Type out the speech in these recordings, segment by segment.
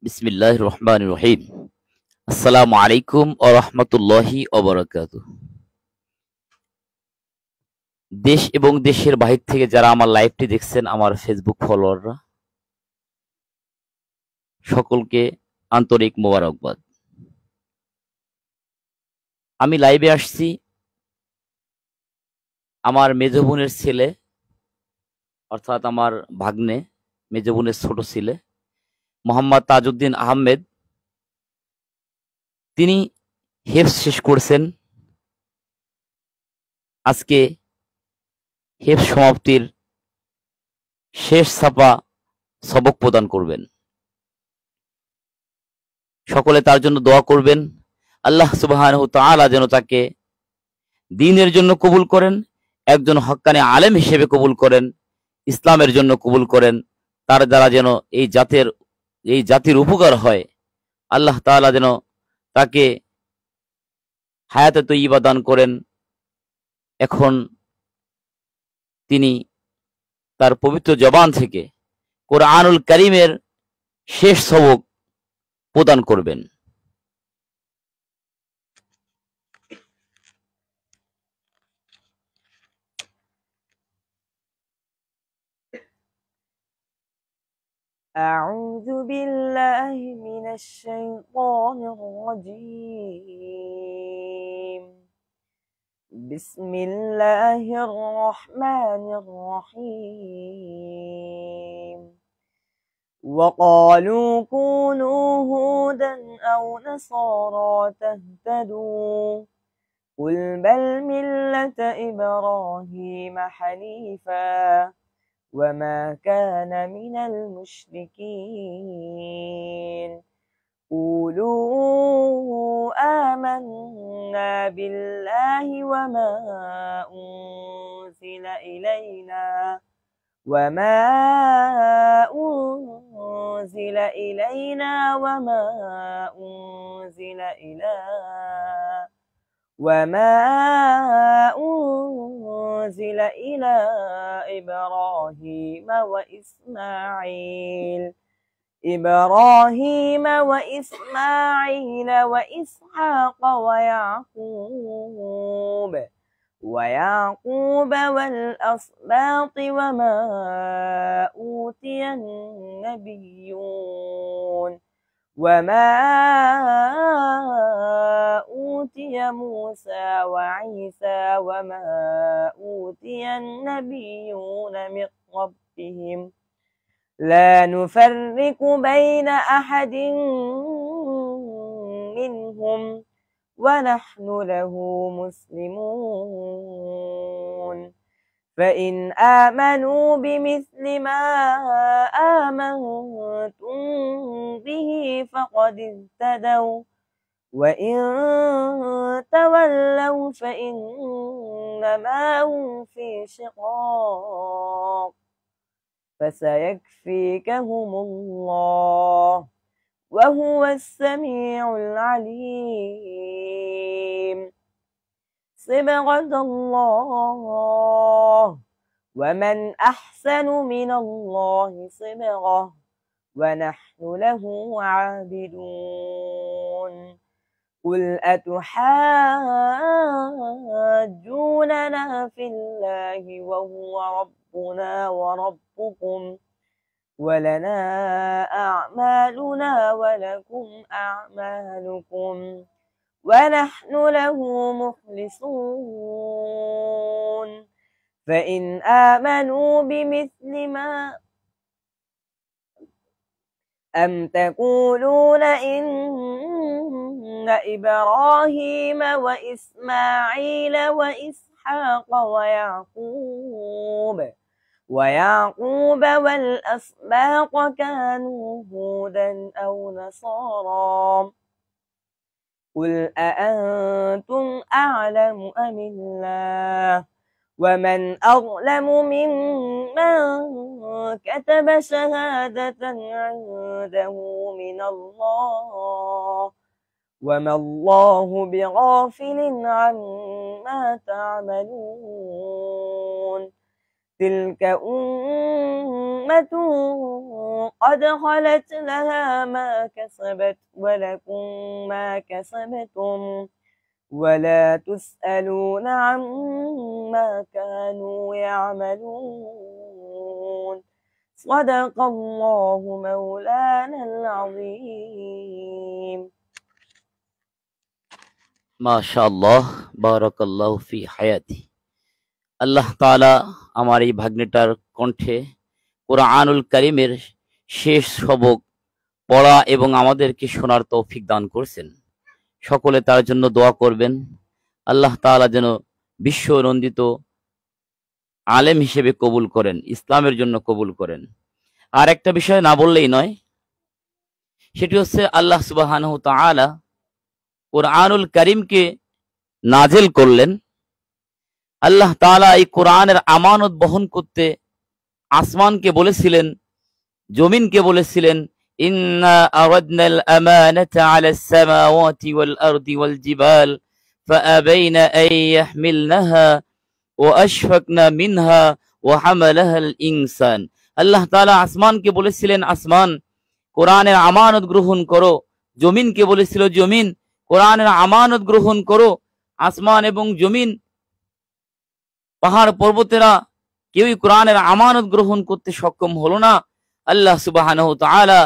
বিসমিল্লাহির রহমানির রহিম। আসসালামু আলাইকুম ওয়া রাহমাতুল্লাহি ওয়া বারাকাতুহু। দেশ এবং দেশের বাহির থেকে যারা আমার লাইভটি দেখছেন, আমার ফেসবুক ফলোয়াররা, সকলকে আন্তরিক মোবারকবাদ। আমি লাইভে আসছি আমার মেজো বোনের ছেলে, অর্থাৎ আমার ভাগ্নে, মেজো বোনের ছোট ছেলে মোহাম্মদ তাজউদ্দিন আহমেদ। তিনি হেফজ শেষ করছেন। আজকে হেফজ সমাপ্তির শেষ ছাপা সবক প্রদান করবেন। সকলে তার জন্য দোয়া করবেন। আল্লাহ সুবহানাহু ওয়া তাআলা যেন তাকে দ্বীনের জন্য কবুল করেন, একজন হক্কানি আলেম হিসেবে কবুল করেন, ইসলামের জন্য কবুল করেন। তার দ্বারা যেন এই জাতির উপকার হয়। আল্লাহ তাআলা যেন তাকে হায়াতে তয়্যিবা দান করেন। এখন তিনি তার পবিত্র জবান থেকে কোরআনুল কারীমের শেষ সবক প্রদান করবেন। أعوذ بالله من الشيطان الرجيم. بسم الله الرحمن الرحيم. وقالوا كونوا هودا أو نصارى تهتدوا قل بل ملة إبراهيم حنيفا وما كان من المشركين. قولوا آمنا بالله وما أنزل إلينا وما أنزل إلى إبراهيم وإسماعيل وإسحاق ويعقوب والأسباط وما أوتي موسى وعيسى وما أوتي النبيون من ربهم لا نفرق بين أحد منهم ونحن له مسلمون. فإن آمنوا بمثل ما آمنتم به فقد اهتدوا وإن تولوا فإنما هم في شقاق فسيكفيكهم الله وهو السميع العليم. صبغة الله ومن أحسن من الله صبغة ونحن له عابدون. قل أتحاجوننا في الله وهو ربنا وربكم ولنا أعمالنا ولكم أعمالكم ونحن له مخلصون. فإن آمنوا بمثل ما أم تقولون إن إبراهيم وإسماعيل وإسحاق ويعقوب والأسباط كانوا هودا أو نصارى قل أأنتم أعلم أم الله ومن أظلم ممن كتب شهادة عنده من الله وما الله بغافل عما تعملون. تلك أمة قد خلت لها ما كسبت ولكم ما كسبتم ولا تسألون عما كانوا يعملون صدق الله مولانا العظيم মাশাআল্লাহ, বারাকাল্লাহু ফি হায়াতি। আল্লাহ তাআলা আমার এই ভাগ্নেটার কণ্ঠে কোরআনুল কারীমের শেষ সবক পড়া এবং আমাদেরকে শোনার তৌফিক দান করেছেন। সকলে তার জন্য দোয়া করবেন। আল্লাহ তাআলা যেন বিশ্ব নন্দিত আলেম হিসেবে কবুল করেন, ইসলামের জন্য কবুল করেন। আর একটা বিষয় না বললেই নয়, সেটি হচ্ছে আল্লাহ সুবহানাহু তাআলা কোরআনুল কারীমকে নাজিল করলেন। আল্লাহ তাআলা এই কোরআনের আমানত বহন করতে আসমানকে বলেছিলেন, জমিনকে বলেছিলেন, ইন্না আরাদনাল আমানাতা আলাস সামাওয়াতি ওয়াল আরদি ওয়াল জিবাল ফাআবাইনা আন ইয়াহমিলনাহা ওয়া আশফাকনা মিনহা ওয়া হামালাহাল ইনসান। আল্লাহ তাআলা আসমানকে বলেছিলেন, আসমান কোরআনের আমানত গ্রহণ করো। জমিনকে বলেছিল, জমিন কোরআনের আমানত গ্রহণ করো। আসমান এবং জমিন, পাহাড় পর্বতেরা কেউই কোরআনের আমানত গ্রহণ করতে সক্ষম হলো না। আল্লাহ সুবহানাহু তাআলা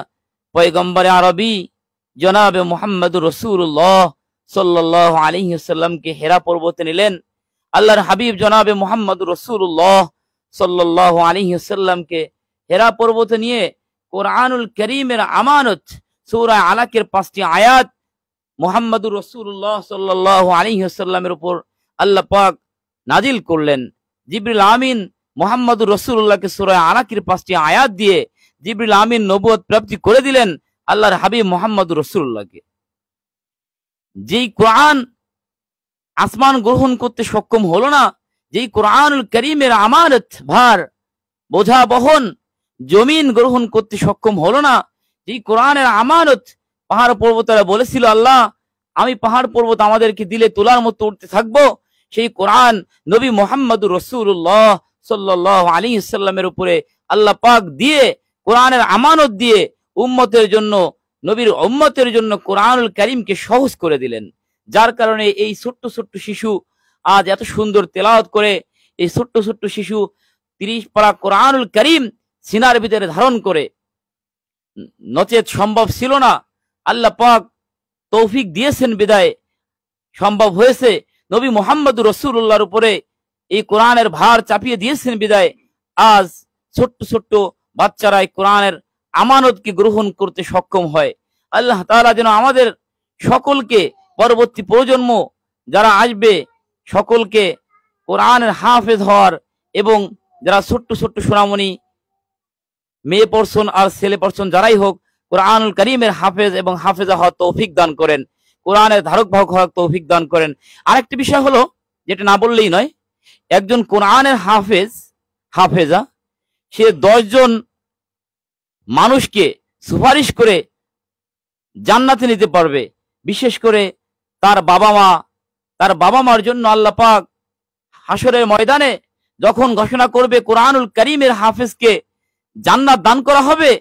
পয়গম্বর আরবি জনাবে মুহাম্মদুর রাসূলুল্লাহ সাল্লাল্লাহু আলাইহি ওয়াসাল্লামকে হেরা পর্বতে নিলেন। আল্লাহর হাবিব জনাবে মুহাম্মদুর রাসূলুল্লাহ সাল্লাল্লাহু আলাইহি ওয়াসাল্লামকে হেরা পর্বতে নিয়ে কোরআনুল কারীমের আমানত সূরা আলাকের 5টি আয়াত মুহাম্মদুর রাসূলুল্লাহ সাল্লাল্লাহু আলাইহি ওয়াসাল্লামের উপর আল্লাহ পাক নাজিল করলেন। জিবরিল আমিন মুহাম্মদুর রাসূলুল্লাহকে সূরা আলাকের 5টি আয়াত দিয়ে জিবরিল আমিন নবুয়ত প্রাপ্তি করে দিলেন আল্লাহর হাবিব মুহাম্মদুর রাসূলুল্লাহকে। যেই কোরআন আসমান গ্রহণ করতে সক্ষম হলো না, যেই কোরআনুল কারীমের আমানত ভার বোঝা বহন জমিন গ্রহণ করতে সক্ষম হলো না, যেই কোরআনের আমানত পাহাড় পর্বতরা বলেছিল, আল্লাহ আমি পাহাড় পর্বত আমাদেরকে দিলে তোলার মতো উঠতে থাকবো, সেই কোরআন নবী মুহাম্মদুর রাসূলুল্লাহ সাল্লাল্লাহু আলাইহি ওয়াসাল্লামের উপরে আল্লাহ পাক দিয়ে, কোরআনের আমানত দিয়ে উম্মতের জন্য, নবীর উম্মতের জন্য কোরআনুল কারীমকে সহজ করে দিলেন। যার কারণে এই ছোট্ট ছোট্ট শিশু আজ এত সুন্দর তেলাওয়াত করে, এই ছোট্ট ছোট্ট শিশু 30 পারা কোরআনুল কারীম সিনার ভিতরে ধারণ করে, নচেত সম্ভব ছিল না। আল্লাহ পাক তৌফিক দিয়েছেন বিদায় সম্ভব হয়েছে। নবী মুহাম্মদুর রাসূলুল্লাহর উপরে এই কোরআনের ভার চাপিয়ে দিয়েছেন বিদায় আজ ছোট্ট ছোট্ট বাচ্চারা এই কোরআনের আমানতকে গ্রহণ করতে সক্ষম হয়। আল্লাহ তাআলা যেন আমাদের সকলকে, পরবর্তী প্রজন্ম যারা আসবে সকলকে কোরআনের হাফেজ হওয়ার, এবং যারা ছোট্ট ছোট্ট সোনামণি মেয়ে পড়ছন আর ছেলে পড়ছন যারাই হোক, কোরআনুল কারীমের হাফেজ এবং হাফেজা হওয়ার তৌফিক দান করেন, কোরআনের ধারক বাহক হওয়ার তৌফিক দান করেন। আরেকটি বিষয় হলো, যেটা না বললেই নয়, একজন কোরআনের হাফেজ হাফেজা সে 10 জন মানুষকে সুপারিশ করে জান্নাতে নিতে পারবে। বিশেষ করে তার বাবা মার জন্য আল্লাহ পাক হাসরের ময়দানে যখন ঘোষণা করবে কোরআনুল কারীমের হাফেজকে জান্নাত দান করা হবে,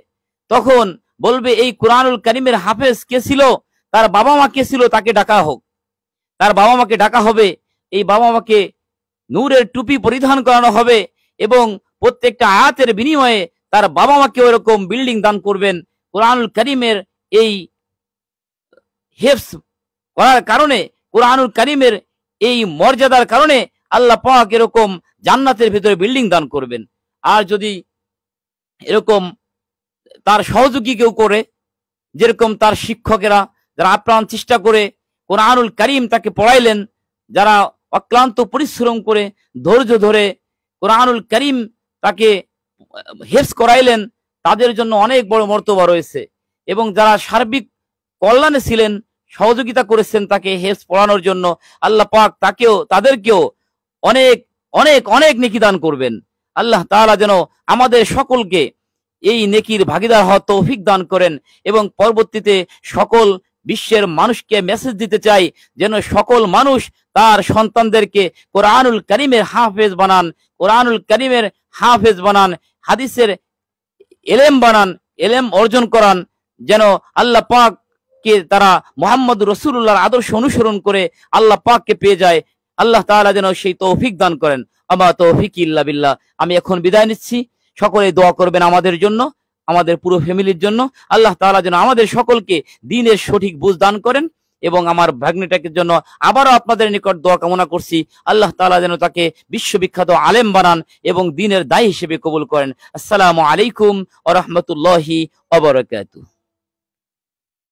তখন বলবে এই কোরআনুল কারীমের হাফেজ কে ছিল, তার বাবা মা কে ছিল, তাকে ডাকা হোক। তার বাবা মাকে ডাকা হবে, এই বাবা মাকে নূরের টুপি পরিধান করানো হবে, এবং প্রত্যেকটা আয়াতের বিনিময়ে তার বাবা মাকে ওরকম বিল্ডিং দান করবেন। কোরআনুল কারীমের এই হেফজ করার কারণে, কোরআনুল কারীমের এই মর্যাদার কারণে আল্লাহ পাক এরকম জান্নাতের ভিতরে বিল্ডিং দান করবেন। আর যদি এরকম তার সহযোগী কেউ করে, যেরকম তার শিক্ষকেরা যারা আপ্রাণ চেষ্টা করে কোরআনুল কারীম তাকে পড়াইলেন, যারা অক্লান্ত পরিশ্রম করে ধৈর্য ধরে কোরআনুল কারীম তাকে হেফজ করাইলেন, তাদের জন্য অনেক বড় মর্তবা রয়েছে। এবং যারা সার্বিক কল্যাণে ছিলেন, সহযোগিতা করেছেন তাকে হেফজ পড়ানোর জন্য, আল্লাহ পাক তাদেরকেও অনেক অনেক অনেক নেকি দান করবেন। আল্লাহ তাআলা যেন আমাদের সকলকে এই নেকির ভাগীদার হওয়ার তৌফিক দান করেন, এবং পরবর্তীতে সকল বিশ্বের মানুষকে মেসেজ দিতে চাই যেন সকল মানুষ তার সন্তানদেরকে কোরআনুল কারীমের হাফেজ বানান, কোরআনুল কারীমের হাফেজ বানান, হাদিসের এলেম বানান, এলেম অর্জন করান, যেন আল্লাহ পাককে তারা মুহাম্মদ রাসূলুল্লাহর আদর্শ অনুসরণ করে আল্লাহ পাককে পেয়ে যায়। আল্লাহ তাআলা যেন সেই তৌফিক দান করেন। আমা তৌফিক ইল্লা বিল্লাহ। আমি এখন বিদায় নিচ্ছি। সকলে দোয়া করবেন আমাদের জন্য, আমাদের পুরো ফ্যামিলির জন্য। আল্লাহ তাআলা যেন আমাদের সকলকে দ্বীনের সঠিক বুঝ দান করেন। এবং আমার ভাগ্নিটাকে জন্য আবারও আপনাদের নিকট দোয়া কামনা করছি, আল্লাহ তাআলা যেন তাকে বিশ্ববিখ্যাত আলেম বানান এবং দ্বীনের দায়ী হিসেবে কবুল করেন। আসসালামু আলাইকুম ওয়া রাহমাতুল্লাহি ওয়া বারাকাতুহু।